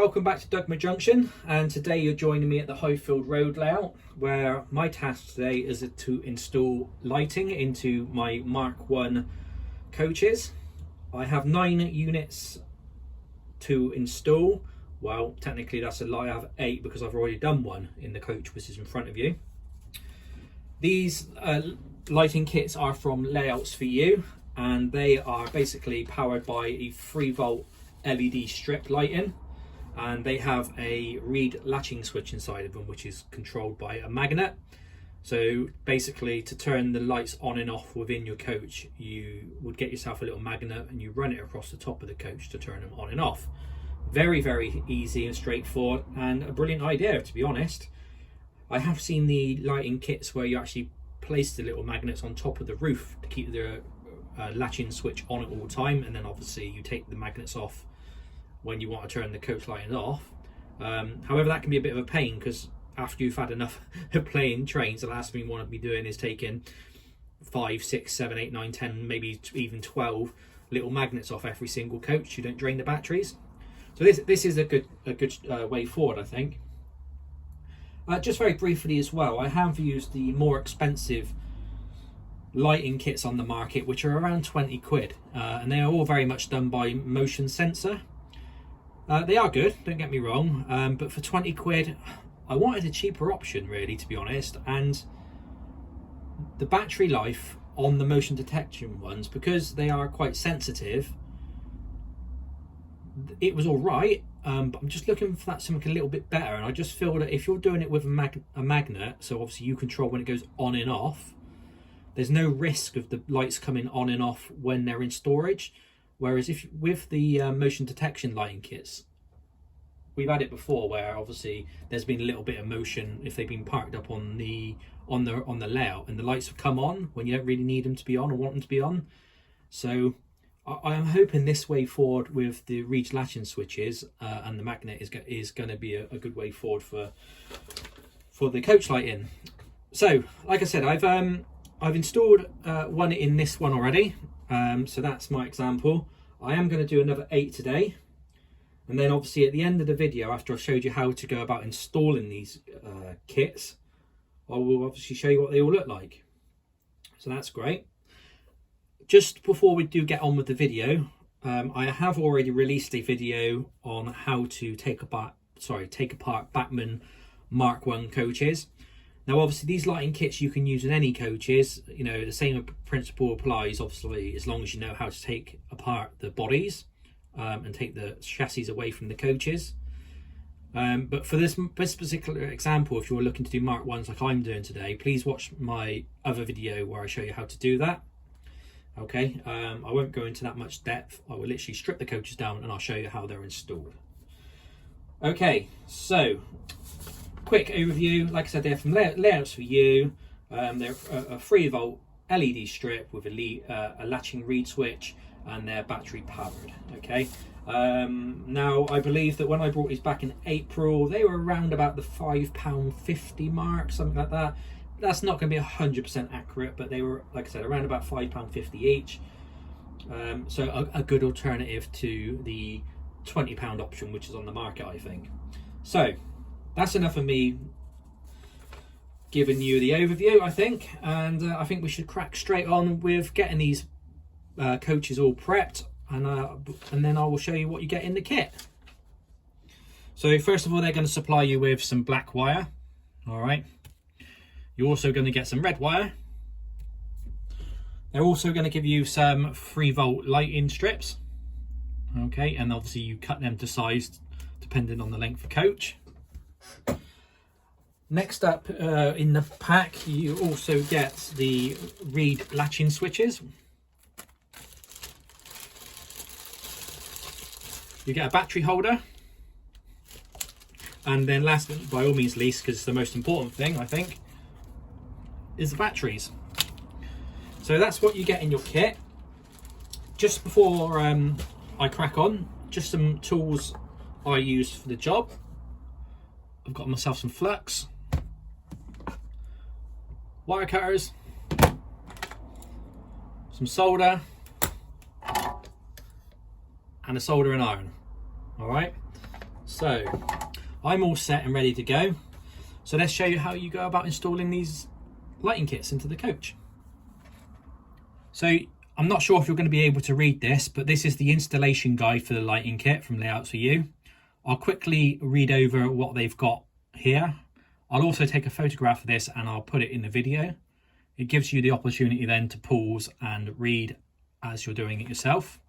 welcome back to Dugma Junction, and today you're joining me at the Highfield road layout, where my task today is to install lighting into my Mark 1 coaches. I have 9 units to install. Well, technically that's a lie, I have 8 because I've already done one in the coach which is in front of you. These lighting kits are from Layouts for You, and they are basically powered by a 3-volt LED strip lighting, and they have a reed latching switch inside of them which is controlled by a magnet. So basically, to turn the lights on and off within your coach, you would get yourself a little magnet and you run it across the top of the coach to turn them on and off. Very easy and straightforward, and a brilliant idea, to be honest. I have seen the lighting kits where you actually place the little magnets on top of the roof to keep the latching switch on at all time, and then obviously you take the magnets off when you want to turn the coach lighting off. However, that can be a bit of a pain, because after you've had enough of playing trains, the last thing you want to be doing is taking 5, 6, 7, 8, 9, 10, maybe even 12 little magnets off every single coach. You don't drain the batteries. So this is a good way forward, I think. Just very briefly as well, I have used the more expensive lighting kits on the market, which are around 20 quid, and they are all very much done by motion sensor. They are good, don't get me wrong, but for 20 quid I wanted a cheaper option, really, to be honest. And the battery life on the motion detection ones, because they are quite sensitive, it was all right, but I'm just looking for that something a little bit better. And I just feel that if you're doing it with a magnet, so obviously you control when it goes on and off, there's no risk of the lights coming on and off when they're in storage. Whereas if with the motion detection lighting kits, we've had it before where obviously there's been a little bit of motion if they've been parked up on the layout, and the lights have come on when you don't really need them to be on or want them to be on. So I am hoping this way forward with the reed latching switches and the magnet is going to be a good way forward for the coach lighting. So like I said, I've installed one in this one already, so that's my example. I am going to do another 8 today, and then obviously at the end of the video, after I've showed you how to go about installing these kits, I will obviously show you what they all look like. So that's great. Just before we do get on with the video, I have already released a video on how to take apart Bachmann Mark 1 coaches. Now obviously these lighting kits you can use in any coaches, you know, the same principle applies obviously, as long as you know how to take apart the bodies and take the chassis away from the coaches. But for this particular example, if you're looking to do Mark 1s like I'm doing today, please watch my other video where I show you how to do that. Okay, I won't go into that much depth. I will literally strip the coaches down and I'll show you how they're installed. Okay, so quick overview. Like I said, they're from Layouts for You. They're a 3-volt LED strip with a latching reed switch, and they're battery powered. Okay, now I believe that when I brought these back in April, they were around about the £5.50 mark, something like that. That's not going to be 100% accurate, but they were, like I said, around about £5.50 each. So a good alternative to the £20 option which is on the market, I think. So that's enough of me giving you the overview, I think, and I think we should crack straight on with getting these coaches all prepped, and then I will show you what you get in the kit. So first of all, they're going to supply you with some black wire. All right, you're also going to get some red wire. They're also going to give you some 3-volt lighting strips. Okay, and obviously you cut them to size depending on the length of coach. Next up in the pack, you also get the reed latching switches. You get a battery holder, and then last but by all means least, because it's the most important thing I think, is the batteries. So that's what you get in your kit. Just before I crack on, just some tools I use for the job. I've got myself some flux, wire cutters, some solder, and a soldering iron. All right, So I'm all set and ready to go. So let's show you how you go about installing these lighting kits into the coach. So I'm not sure if you're going to be able to read this, but this is the installation guide for the lighting kit from Layouts for You. I'll quickly read over what they've got here. I'll also take a photograph of this and I'll put it in the video. It gives you the opportunity then to pause and read as you're doing it yourself.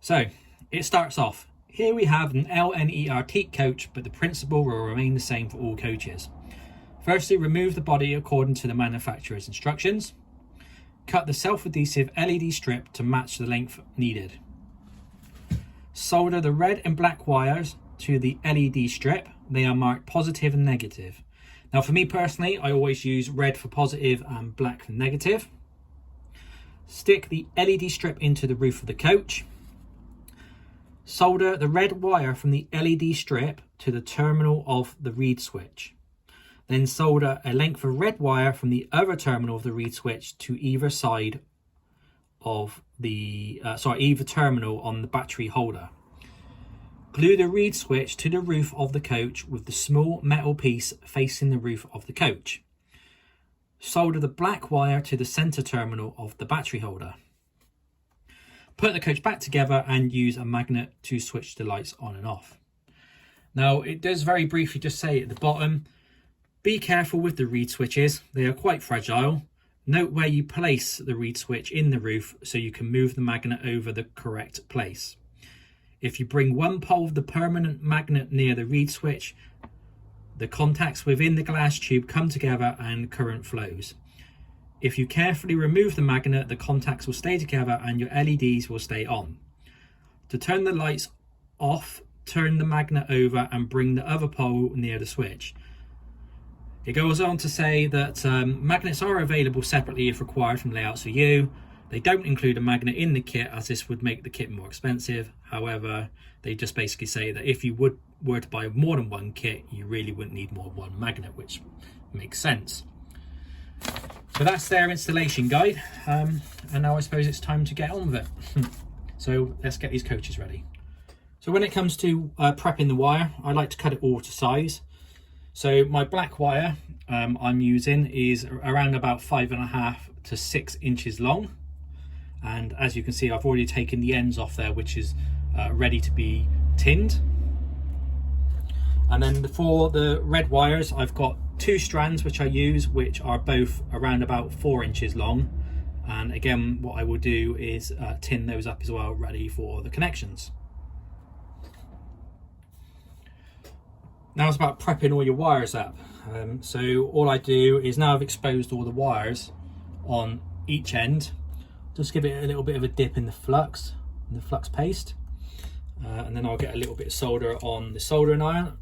So it starts off. Here we have an LNER teak coach, but the principle will remain the same for all coaches. Firstly, remove the body according to the manufacturer's instructions. Cut the self-adhesive LED strip to match the length needed. Solder the red and black wires to the LED strip. They are marked positive and negative. Now for me personally, I always use red for positive and black for negative. Stick the LED strip into the roof of the coach. Solder the red wire from the LED strip to the terminal of the reed switch. Then solder a length of red wire from the other terminal of the reed switch to either side of the either terminal on the battery holder. Glue the reed switch to the roof of the coach with the small metal piece facing the roof of the coach. Solder the black wire to the center terminal of the battery holder. Put the coach back together and use a magnet to switch the lights on and off. Now it does very briefly just say at the bottom, be careful with the reed switches, they are quite fragile. Note where you place the reed switch in the roof so you can move the magnet over the correct place. If you bring one pole of the permanent magnet near the reed switch, the contacts within the glass tube come together and current flows. If you carefully remove the magnet, the contacts will stay together and your LEDs will stay on. To turn the lights off, turn the magnet over and bring the other pole near the switch. It goes on to say that magnets are available separately if required from Layouts for You. They don't include a magnet in the kit as this would make the kit more expensive. However, they just basically say that if you were to buy more than one kit, you really wouldn't need more than one magnet, which makes sense. So that's their installation guide. And now I suppose it's time to get on with it. So let's get these coaches ready. So when it comes to prepping the wire, I like to cut it all to size. So my black wire I'm using is around about 5.5 to 6 inches long. And as you can see, I've already taken the ends off there, which is ready to be tinned. And then for the red wires, I've got 2 strands which I use, which are both around about 4 inches long. And again, what I will do is tin those up as well, ready for the connections. Now it's about prepping all your wires up. So all I do is, now I've exposed all the wires on each end, just give it a little bit of a dip in the flux paste, and then I'll get a little bit of solder on the soldering iron,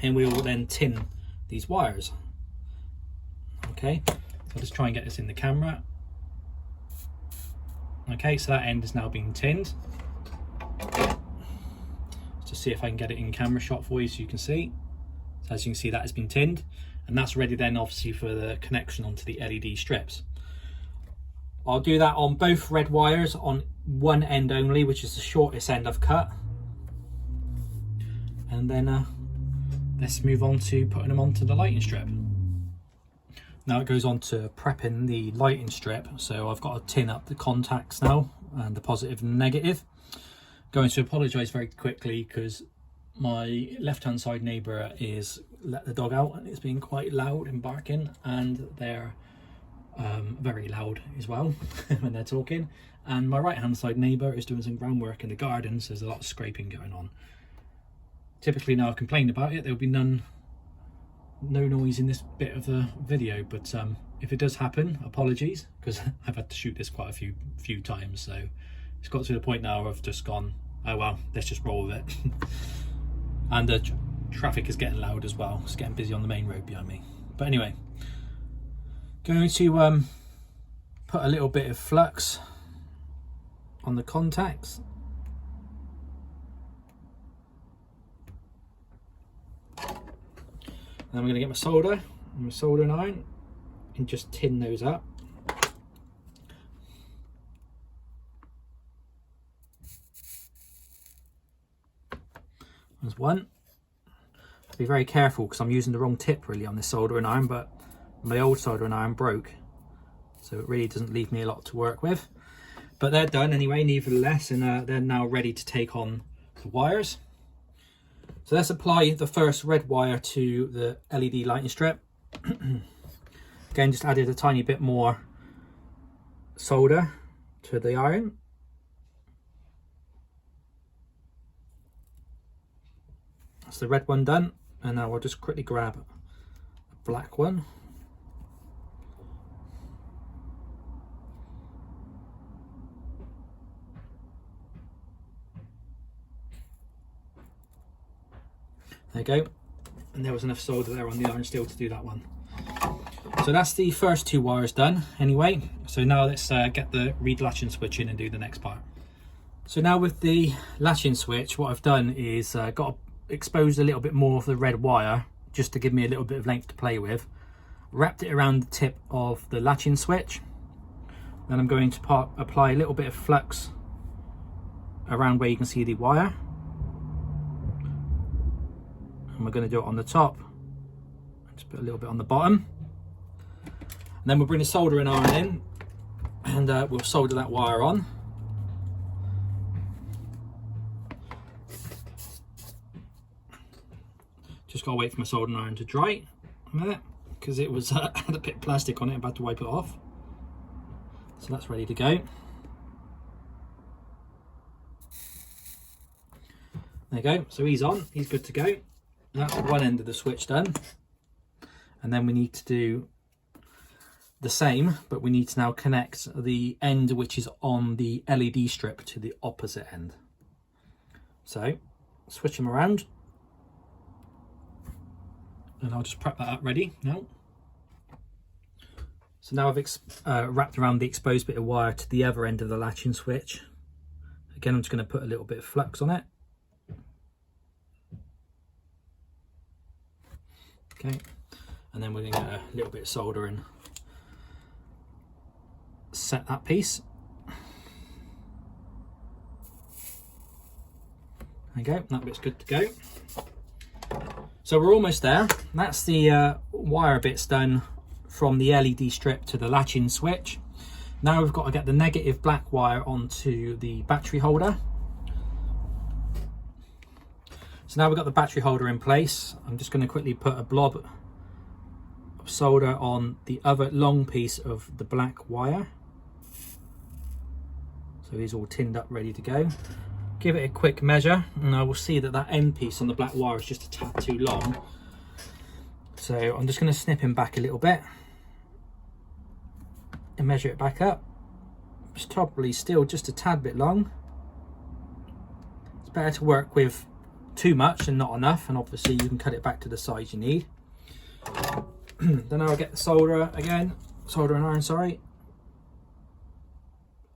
and we will then tin these wires. Okay, so I'll just try and get this in the camera. Okay, so that end is now being tinned. Just see if I can get it in camera shot for you so you can see. So as you can see, that has been tinned, and that's ready then obviously for the connection onto the LED strips. I'll do that on both red wires on one end only, which is the shortest end I've cut. And then let's move on to putting them onto the lighting strip. Now it goes on to prepping the lighting strip. So I've got to tin up the contacts now, and the positive and negative. Going to apologise very quickly because my left-hand side neighbour is let the dog out and it's being quite loud and barking, and they're very loud as well when they're talking. And my right-hand side neighbour is doing some groundwork in the garden, so there's a lot of scraping going on. Typically, now I've complained about it, there'll be no noise in this bit of the video, but if it does happen, apologies, because I've had to shoot this quite a few times, so it's got to the point now where I've just gone, oh well, let's just roll with it. And the traffic is getting loud as well. It's getting busy on the main road behind me. But anyway, going to put a little bit of flux on the contacts. And I'm going to get my solder and my soldering iron and just tin those up. There's one. Be very careful because I'm using the wrong tip really on this soldering iron, but my old soldering iron broke, so it really doesn't leave me a lot to work with. But they're done anyway, nevertheless, and they're now ready to take on the wires. So let's apply the first red wire to the LED lighting strip. Again, just added a tiny bit more solder to the iron. That's the red one done. And now I'll just quickly grab a black one. There you go. And there was enough solder there on the iron steel to do that one. So that's the first two wires done anyway. So now let's get the reed latching switch in and do the next part. So now with the latching switch, what I've done is got exposed a little bit more of the red wire just to give me a little bit of length to play with. Wrapped it around the tip of the latching switch. Then I'm going to apply a little bit of flux around where you can see the wire. And we're going to do it on the top. Just put a little bit on the bottom. And then we'll bring the soldering iron in and we'll solder that wire on. Just gotta wait for my soldering iron to dry a minute because it was had a bit of plastic on it. I'm about to wipe it off. So that's ready to go. There you go. So he's on. He's good to go. That's one end of the switch done. And then we need to do the same, but we need to now connect the end which is on the LED strip to the opposite end. So switch them around. And I'll just prep that up ready now. So now I've wrapped around the exposed bit of wire to the other end of the latching switch. Again, I'm just going to put a little bit of flux on it. Okay, and then we're going to get a little bit of solder and set that piece. There you go, that bit's good to go. So we're almost there. That's the wire bits done from the LED strip to the latching switch. Now we've got to get the negative black wire onto the battery holder. So now we've got the battery holder in place. I'm just going to quickly put a blob of solder on the other long piece of the black wire. So he's all tinned up, ready to go. Give it a quick measure and I will see that that end piece on the black wire is just a tad too long. So I'm just going to snip him back a little bit and measure it back up. It's probably still just a tad bit long. It's better to work with too much and not enough, and obviously you can cut it back to the size you need. Then I'll get the solder again, solder and iron, sorry.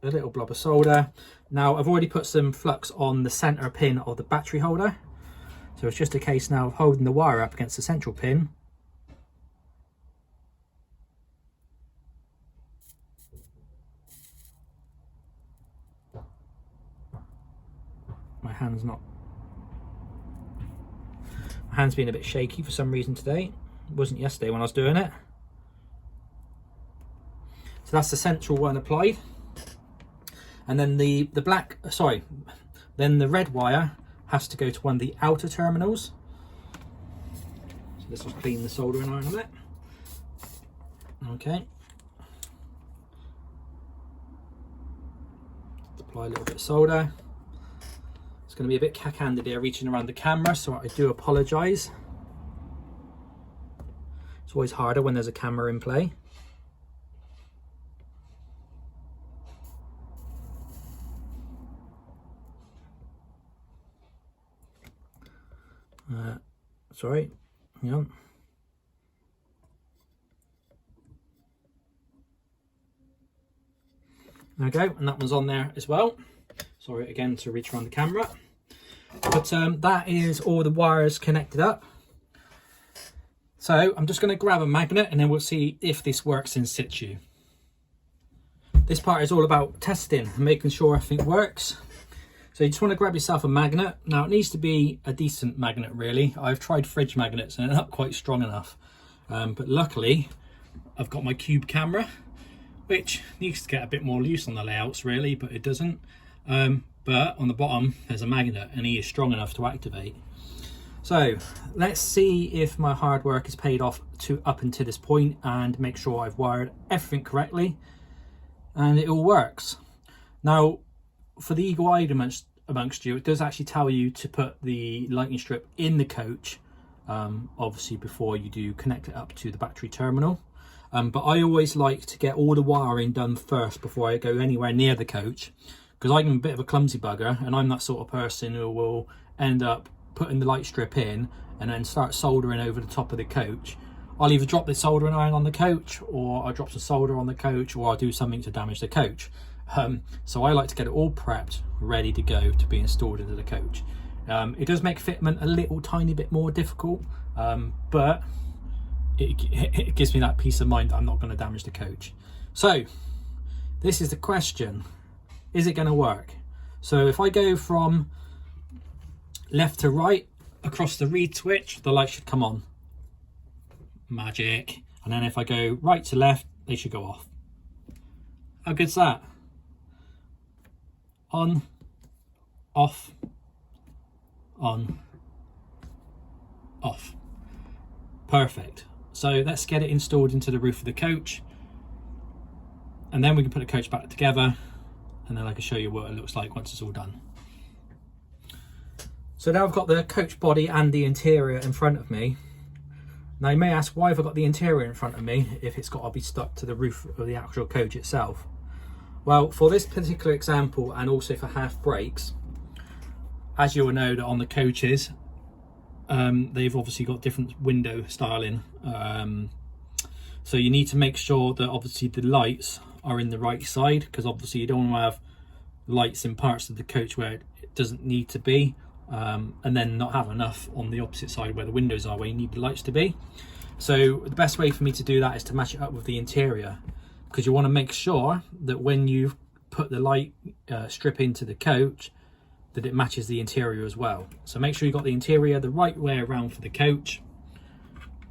A little blob of solder. Now I've already put some flux on the center pin of the battery holder, so it's just a case now of holding the wire up against the central pin. My hand's been a bit shaky for some reason today. It wasn't yesterday when I was doing it. So that's the central one applied. And then the red wire has to go to one of the outer terminals. So this will clean the soldering iron on it. Okay. Apply a little bit of solder. It's going to be a bit cack-handed here reaching around the camera, so I do apologise. It's always harder when there's a camera in play. Sorry, hang on. There we go, and that one's on there as well. Sorry again to reach around the camera. But that is all the wires connected up. So I'm just going to grab a magnet and then we'll see if this works in situ. This part is all about testing and making sure everything works. So you just want to grab yourself a magnet. Now it needs to be a decent magnet really. I've tried fridge magnets and they're not quite strong enough. But luckily I've got my cube camera, which needs to get a bit more loose on the layouts really, but it doesn't. But on the bottom there's a magnet and he is strong enough to activate. So let's see if my hard work has paid off up until this point, and make sure I've wired everything correctly and it all works. Now for the eagle-eyed amongst you, it does actually tell you to put the lightning strip in the coach, obviously before you do connect it up to the battery terminal. But I always like to get all the wiring done first before I go anywhere near the coach, because I'm a bit of a clumsy bugger and I'm that sort of person who will end up putting the light strip in and then start soldering over the top of the coach. I'll either drop the soldering iron on the coach, or I'll drop some solder on the coach, or I'll do something to damage the coach. So I like to get it all prepped, ready to go to be installed into the coach. It does make fitment a little tiny bit more difficult, but it gives me that peace of mind that I'm not going to damage the coach. So this is the question: is it going to work? So if I go from left to right across the reed switch, the light should come on. Magic. And then if I go right to left, they should go off. How good's that? On, off, on, off. Perfect. So let's get it installed into the roof of the coach, and then we can put the coach back together, and then I can show you what it looks like once it's all done. So now I've got the coach body and the interior in front of me. Now you may ask, why have I got the interior in front of me if it's got to be stuck to the roof of the actual coach itself? Well, for this particular example, and also for half brakes, as you will know that on the coaches, they've obviously got different window styling. So you need to make sure that obviously the lights are in the right side, because obviously you don't want to have lights in parts of the coach where it doesn't need to be. And then not have enough on the opposite side where the windows are, where you need the lights to be. So the best way for me to do that is to match it up with the interior, because you want to make sure that when you put the light strip into the coach, that it matches the interior as well. So make sure you got the interior the right way around for the coach.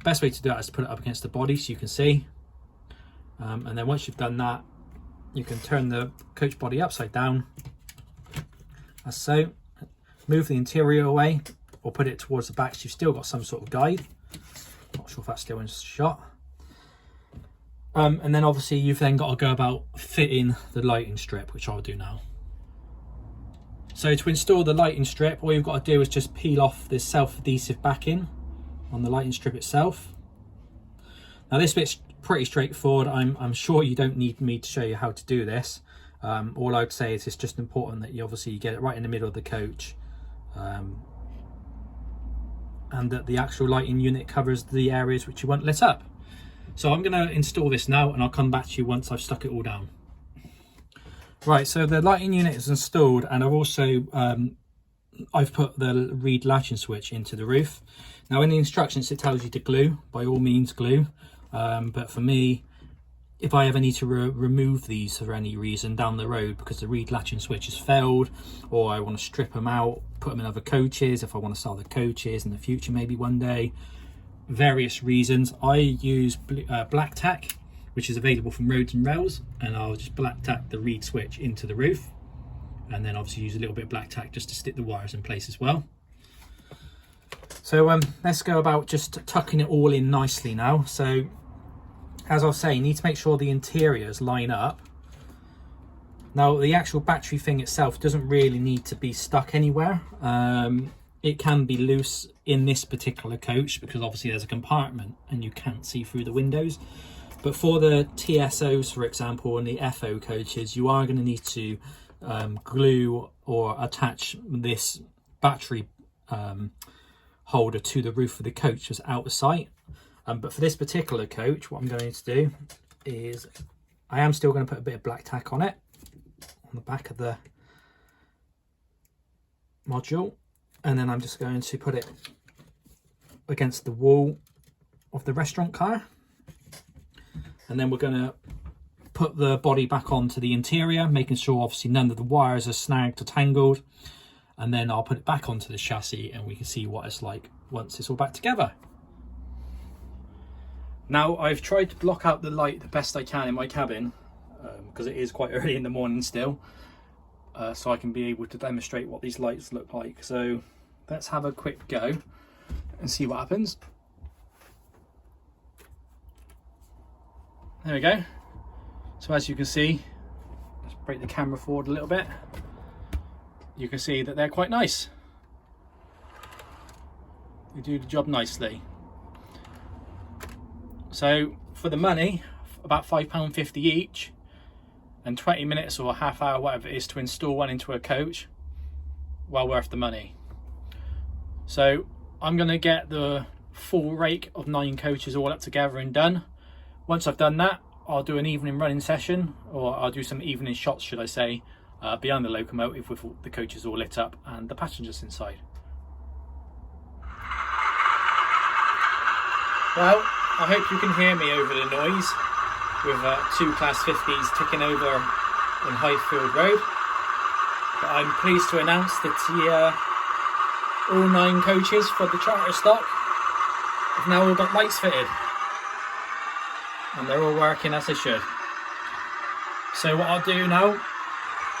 Best way to do that is to put it up against the body so you can see. And then once you've done that, you can turn the coach body upside down, as so. Move the interior away, or put it towards the back so you've still got some sort of guide. Not sure if that's still in shot. And then obviously you've then got to go about fitting the lighting strip, which I'll do now. So to install the lighting strip, all you've got to do is just peel off this self-adhesive backing on the lighting strip itself. Now this bit's pretty straightforward. I'm sure you don't need me to show you how to do this. All I'd say is it's just important that you obviously get it right in the middle of the coach, and that the actual lighting unit covers the areas which you want lit up. So I'm going to install this now, and I'll come back to you once I've stuck it all down. Right, so the lighting unit is installed, and I've also I've put the reed latching switch into the roof. Now in the instructions it tells you to glue, by all means glue, but for me, if I ever need to remove these for any reason down the road because the reed latching switch has failed, or I want to strip them out, put them in other coaches, if I want to sell the coaches in the future maybe one day, various reasons, I use black tack, which is available from Roads and Rails, and I'll just black tack the reed switch into the roof, and then obviously use a little bit of black tack just to stick the wires in place as well. So let's go about just tucking it all in nicely now. So as I was saying, you need to make sure the interiors line up. Now the actual battery thing itself doesn't really need to be stuck anywhere. It can be loose in this particular coach because obviously there's a compartment and you can't see through the windows. But for the TSOs, for example, and the FO coaches, you are going to need to glue or attach this battery holder to the roof of the coach just out of sight. But for this particular coach, what I'm going to do is I am still going to put a bit of black tack on it, on the back of the module. And then I'm just going to put it against the wall of the restaurant car. And then we're going to put the body back onto the interior, making sure obviously none of the wires are snagged or tangled. and then I'll put it back onto the chassis and we can see what it's like once it's all back together. Now, I've tried to block out the light the best I can in my cabin, because it is quite early in the morning still, so I can be able to demonstrate what these lights look like. So let's have a quick go and see what happens. There we go. So as you can see, let's break the camera forward a little bit. You can see that they're quite nice. They do the job nicely. So for the money, about £5.50 each, and 20 minutes or a half hour, whatever it is, to install one into a coach, well worth the money. So I'm going to get the full rake of 9 coaches all up together and done. Once I've done that, I'll do an evening running session, or I'll do some evening shots, should I say, behind the locomotive with the coaches all lit up and the passengers inside. Well, I hope you can hear me over the noise with 2 Class 50s ticking over in Highfield Road. But I'm pleased to announce that all 9 coaches for the charter stock have now all got lights fitted. And they're all working as they should. So what I'll do now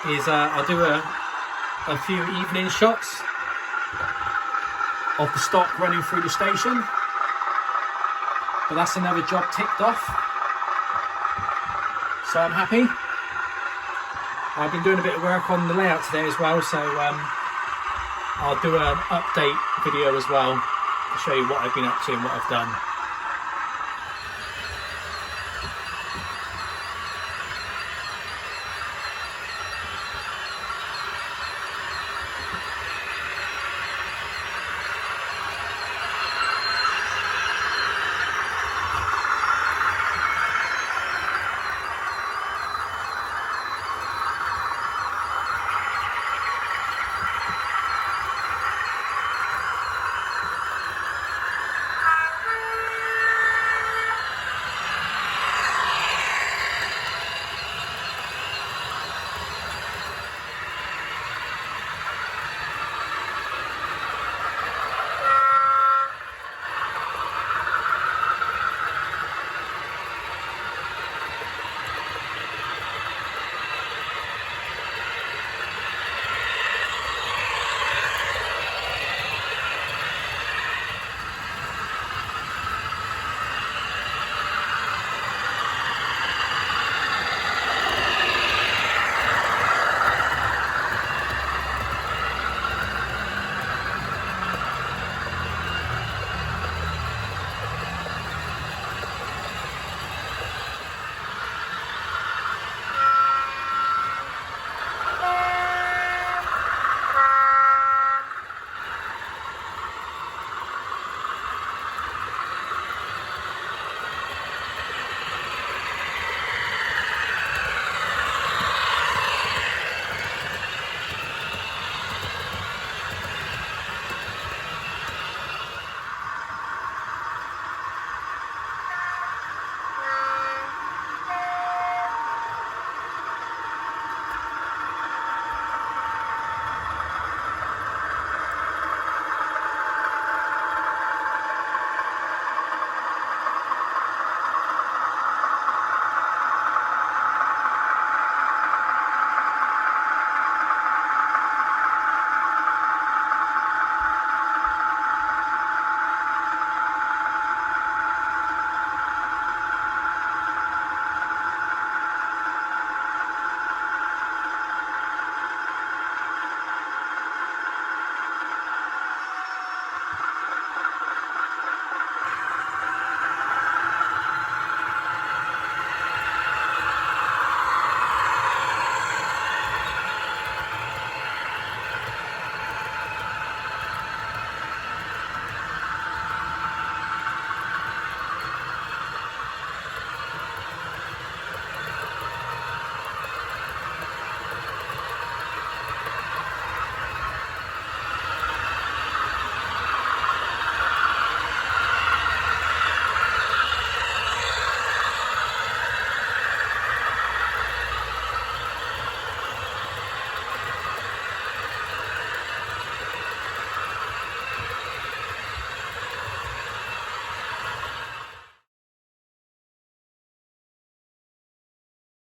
is I'll do a few evening shots of the stock running through the station. But that's another job ticked off. So I'm happy. I've been doing a bit of work on the layout today as well, so I'll do an update video as well to show you what I've been up to and what I've done.